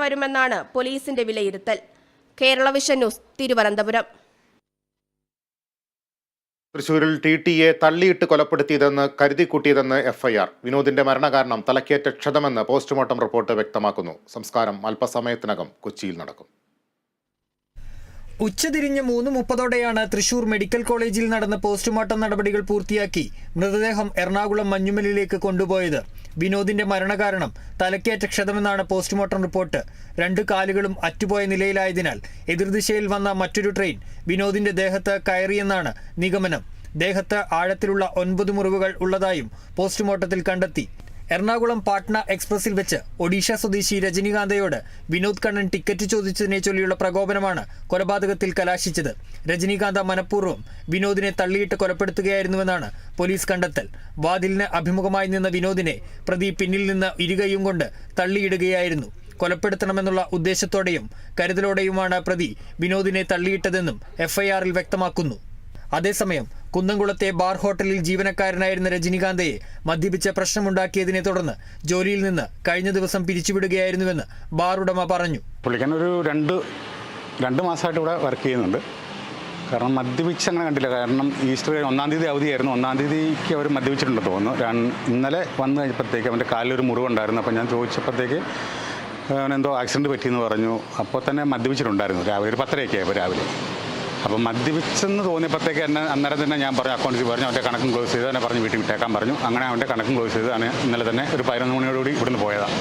വരുമെന്നാണ് പോലീസിന്റെ വിലയിരുത്തൽ. Kerala vision news, Thiruvananthapuram. തൃശൂരിൽ ടിടിയെ തള്ളിയിട്ട് കൊലപ്പെടുത്തിയതെന്ന് കരുതിക്കൂട്ടിയതെന്ന് എഫ്ഐആർ. വിനോദിന്റെ മരണകാരണം തലക്കേറ്റ ക്ഷതമെന്ന് പോസ്റ്റ്മോർട്ടം റിപ്പോർട്ട് വ്യക്തമാക്കുന്നു. സംസ്കാരം അല്പസമയത്തിനകം കൊച്ചിയിൽ നടക്കും. ഉച്ചതിരിഞ്ഞ് 3:30 തൃശൂർ മെഡിക്കൽ കോളേജിൽ നടന്ന പോസ്റ്റ്മോർട്ടം നടപടികൾ പൂർത്തിയാക്കി മൃതദേഹം എറണാകുളം മഞ്ഞുമലിലേക്ക് കൊണ്ടുപോയത്. വിനോദിന്റെ മരണകാരണം തലക്കേറ്റ ക്ഷതമെന്നാണ് പോസ്റ്റ്മോർട്ടം റിപ്പോർട്ട്. 2 കാലുകളും അറ്റുപോയ നിലയിലായതിനാൽ എതിർദിശയിൽ വന്ന മറ്റൊരു ട്രെയിൻ വിനോദിന്റെ ദേഹത്ത് കയറിയെന്നാണ് നിഗമനം. ദേഹത്ത് ആഴത്തിലുള്ള 9 മുറിവുകൾ ഉള്ളതായും പോസ്റ്റ്മോർട്ടത്തിൽ കണ്ടെത്തി. എറണാകുളം പാട്ന എക്സ്പ്രസിൽ വെച്ച് ഒഡീഷ സ്വദേശി രജനികാന്തയോട് വിനോദ് കണ്ണൻ ടിക്കറ്റ് ചോദിച്ചതിനെ ചൊല്ലിയുള്ള പ്രകോപനമാണ് കൊലപാതകത്തിൽ കലാശിച്ചത്. രജനികാന്ത മനഃപൂർവ്വം വിനോദിനെ തള്ളിയിട്ട് കൊലപ്പെടുത്തുകയായിരുന്നുവെന്നാണ് പോലീസ് കണ്ടെത്തൽ. വാതിലിന് അഭിമുഖമായി നിന്ന വിനോദിനെ പ്രതി പിന്നിൽ നിന്ന് ഇരുകൈയും കൊണ്ട് തള്ളിയിടുകയായിരുന്നു. കൊലപ്പെടുത്തണമെന്നുള്ള ഉദ്ദേശത്തോടെയും കരുതലോടെയുമാണ് പ്രതി വിനോദിനെ തള്ളിയിട്ടതെന്നും എഫ്ഐആറിൽ വ്യക്തമാക്കുന്നു. അതേസമയം കുന്നംകുളത്തെ ബാർ ഹോട്ടലിൽ ജീവനക്കാരനായിരുന്ന രജനികാന്തയെ മദ്യപിച്ച പ്രശ്നമുണ്ടാക്കിയതിനെ തുടർന്ന് ജോലിയിൽ നിന്ന് കഴിഞ്ഞ ദിവസം പിരിച്ചുവിടുകയായിരുന്നുവെന്ന് ബാർ ഉടമ പറഞ്ഞു. പുള്ളിക്കാൻ ഒരു രണ്ട് മാസമായിട്ട് ഇവിടെ വർക്ക് ചെയ്യുന്നുണ്ട്. കാരണം മദ്യപിച്ച് അങ്ങനെ കണ്ടില്ല. കാരണം ഈസ്റ്റർ 1-ാം തീയതി അവധിയായിരുന്നു. 1-ാം തീയതിക്ക് അവർ മദ്യപിച്ചിട്ടുണ്ടെന്ന് തോന്നുന്നു. ഇന്നലെ വന്നു കഴിഞ്ഞപ്പോഴത്തേക്ക് അവൻ്റെ കാലിലൊരു മുറിവുണ്ടായിരുന്നു. അപ്പോൾ ഞാൻ ചോദിച്ചപ്പോഴത്തേക്ക് അവനെന്തോ ആക്സിഡൻറ്റ് പറ്റിയെന്ന് പറഞ്ഞു. അപ്പോൾ തന്നെ മദ്യപിച്ചിട്ടുണ്ടായിരുന്നു. രാവിലെ ഒരു 10:30 ആയപ്പോൾ രാവിലെ. അപ്പോൾ മദ്യപിച്ചെന്ന് തോന്നിയപ്പോഴത്തേക്ക് എന്നെ അന്നേരം തന്നെ ഞാൻ പറഞ്ഞു അക്കൗണ്ടിൽ പറഞ്ഞു അവൻ്റെ കണക്കും ക്ലോസ് ചെയ്ത് എന്നെ പറഞ്ഞ് വീട്ടിൽ വിട്ടേക്കാൻ പറഞ്ഞു. അങ്ങനെ അവൻ്റെ കണക്കും ക്ലോസ് ചെയ്ത് അവന് ഇന്നലെ തന്നെ ഒരു 11 മണിയോടുകൂടി ഇവിടുന്ന് പോയതാണ്.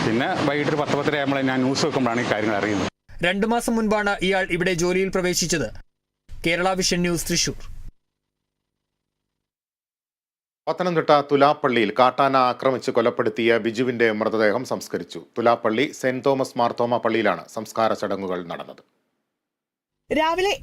പിന്നെ വൈകിട്ട് ഒരു 10-10:30 ആകുമ്പോൾ ഞാൻ ന്യൂസ് വെക്കുമ്പോഴാണ് ഈ കാര്യങ്ങൾ അറിയുന്നത്. 2 മാസം മുൻപാണ് ഇയാൾ ഇവിടെ ജോലിയിൽ പ്രവേശിച്ചത്. Kerala vision news, Thrissur. പത്തനംതിട്ട തുലാപ്പള്ളിയിൽ കാട്ടാന ആക്രമിച്ച് കൊലപ്പെടുത്തിയ ബിജുവിന്റെ മൃതദേഹം സംസ്കരിച്ചു. തുലാപ്പള്ളി സെന്റ് തോമസ് മാർത്തോമ പള്ളിയിലാണ് സംസ്കാര ചടങ്ങുകൾ നടന്നത്. രാവിലെ